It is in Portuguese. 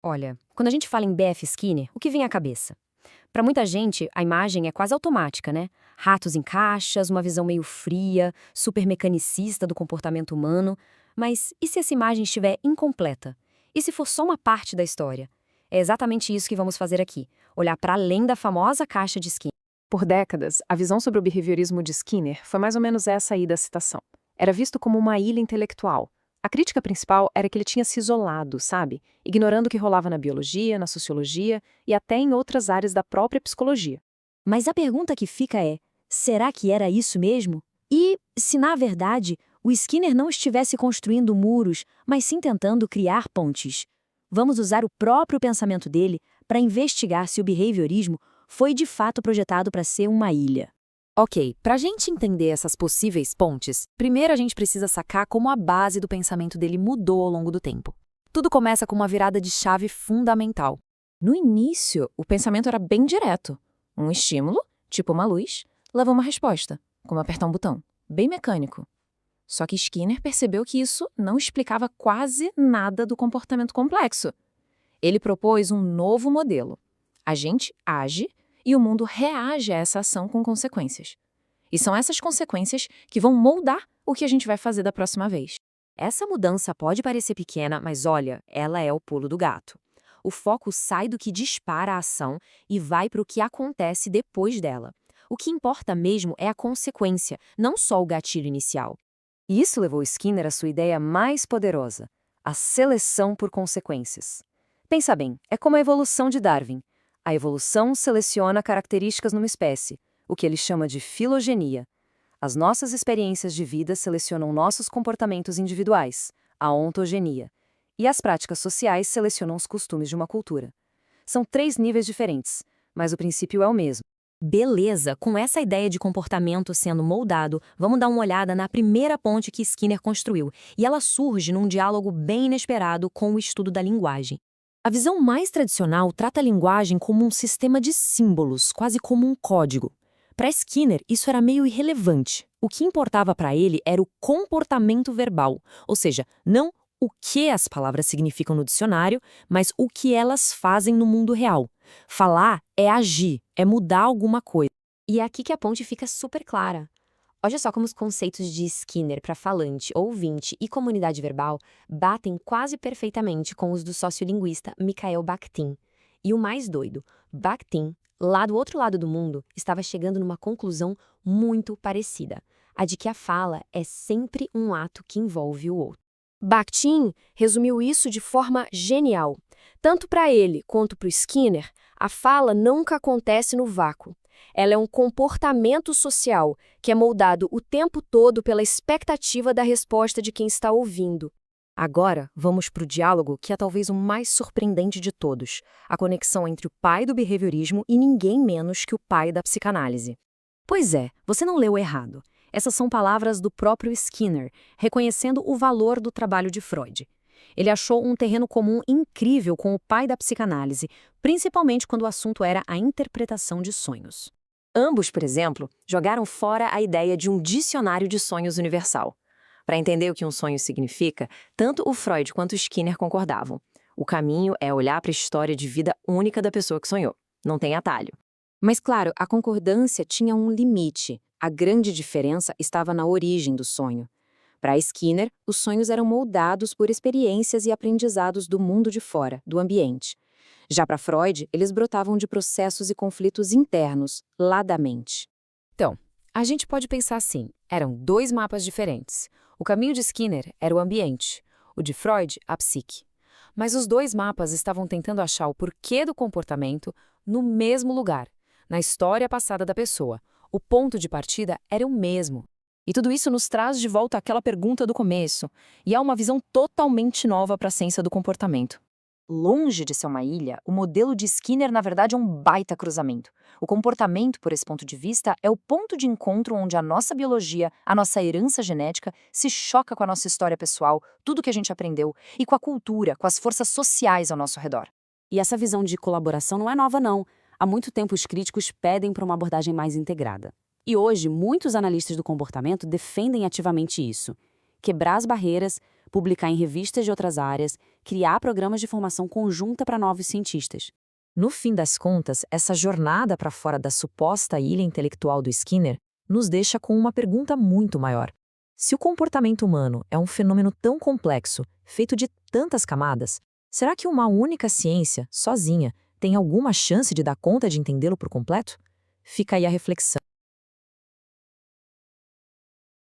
Olha, quando a gente fala em B.F. Skinner, o que vem à cabeça? Para muita gente, a imagem é quase automática, né? Ratos em caixas, uma visão meio fria, super mecanicista do comportamento humano. Mas e se essa imagem estiver incompleta? E se for só uma parte da história? É exatamente isso que vamos fazer aqui: olhar para além da famosa caixa de Skinner. Por décadas, a visão sobre o behaviorismo de Skinner foi mais ou menos essa aí da citação. Era visto como uma ilha intelectual. A crítica principal era que ele tinha se isolado, sabe? Ignorando o que rolava na biologia, na sociologia e até em outras áreas da própria psicologia. Mas a pergunta que fica é: será que era isso mesmo? E se, na verdade, o Skinner não estivesse construindo muros, mas sim tentando criar pontes? Vamos usar o próprio pensamento dele para investigar se o behaviorismo foi de fato projetado para ser uma ilha. Ok, para a gente entender essas possíveis pontes, primeiro a gente precisa sacar como a base do pensamento dele mudou ao longo do tempo. Tudo começa com uma virada de chave fundamental. No início, o pensamento era bem direto. Um estímulo, tipo uma luz, leva uma resposta, como apertar um botão, bem mecânico. Só que Skinner percebeu que isso não explicava quase nada do comportamento complexo. Ele propôs um novo modelo. A gente age e o mundo reage a essa ação com consequências. E são essas consequências que vão moldar o que a gente vai fazer da próxima vez. Essa mudança pode parecer pequena, mas olha, ela é o pulo do gato. O foco sai do que dispara a ação e vai para o que acontece depois dela. O que importa mesmo é a consequência, não só o gatilho inicial. E isso levou Skinner à sua ideia mais poderosa: a seleção por consequências. Pensa bem, é como a evolução de Darwin. A evolução seleciona características numa espécie, o que ele chama de filogenia. As nossas experiências de vida selecionam nossos comportamentos individuais, a ontogenia. E as práticas sociais selecionam os costumes de uma cultura. São 3 níveis diferentes, mas o princípio é o mesmo. Beleza, com essa ideia de comportamento sendo moldado, vamos dar uma olhada na primeira ponte que Skinner construiu, e ela surge num diálogo bem inesperado com o estudo da linguagem. A visão mais tradicional trata a linguagem como um sistema de símbolos, quase como um código. Para Skinner, isso era meio irrelevante. O que importava para ele era o comportamento verbal, ou seja, não o que as palavras significam no dicionário, mas o que elas fazem no mundo real. Falar é agir, é mudar alguma coisa. E é aqui que a ponte fica super clara. Olha só como os conceitos de Skinner para falante, ouvinte e comunidade verbal batem quase perfeitamente com os do sociolinguista Mikhail Bakhtin. E o mais doido, Bakhtin, lá do outro lado do mundo, estava chegando numa conclusão muito parecida: a de que a fala é sempre um ato que envolve o outro. Bakhtin resumiu isso de forma genial. Tanto para ele quanto para o Skinner, a fala nunca acontece no vácuo. Ela é um comportamento social que é moldado o tempo todo pela expectativa da resposta de quem está ouvindo. Agora, vamos para o diálogo que é talvez o mais surpreendente de todos: a conexão entre o pai do behaviorismo e ninguém menos que o pai da psicanálise. Pois é, você não leu errado. Essas são palavras do próprio Skinner, reconhecendo o valor do trabalho de Freud. Ele achou um terreno comum incrível com o pai da psicanálise, principalmente quando o assunto era a interpretação de sonhos. Ambos, por exemplo, jogaram fora a ideia de um dicionário de sonhos universal. Para entender o que um sonho significa, tanto o Freud quanto o Skinner concordavam. O caminho é olhar para a história de vida única da pessoa que sonhou. Não tem atalho. Mas, claro, a concordância tinha um limite. A grande diferença estava na origem do sonho. Para Skinner, os sonhos eram moldados por experiências e aprendizados do mundo de fora, do ambiente. Já para Freud, eles brotavam de processos e conflitos internos, lá da mente. Então, a gente pode pensar assim: eram 2 mapas diferentes. O caminho de Skinner era o ambiente, o de Freud, a psique. Mas os 2 mapas estavam tentando achar o porquê do comportamento no mesmo lugar, na história passada da pessoa. O ponto de partida era o mesmo. E tudo isso nos traz de volta àquela pergunta do começo, e há uma visão totalmente nova para a ciência do comportamento. Longe de ser uma ilha, o modelo de Skinner, na verdade, é um baita cruzamento. O comportamento, por esse ponto de vista, é o ponto de encontro onde a nossa biologia, a nossa herança genética, se choca com a nossa história pessoal, tudo que a gente aprendeu, e com a cultura, com as forças sociais ao nosso redor. E essa visão de colaboração não é nova, não. Há muito tempo os críticos pedem por uma abordagem mais integrada. E hoje, muitos analistas do comportamento defendem ativamente isso: quebrar as barreiras, publicar em revistas de outras áreas, criar programas de formação conjunta para novos cientistas. No fim das contas, essa jornada para fora da suposta ilha intelectual do Skinner nos deixa com uma pergunta muito maior. Se o comportamento humano é um fenômeno tão complexo, feito de tantas camadas, será que uma única ciência, sozinha, tem alguma chance de dar conta de entendê-lo por completo? Fica aí a reflexão.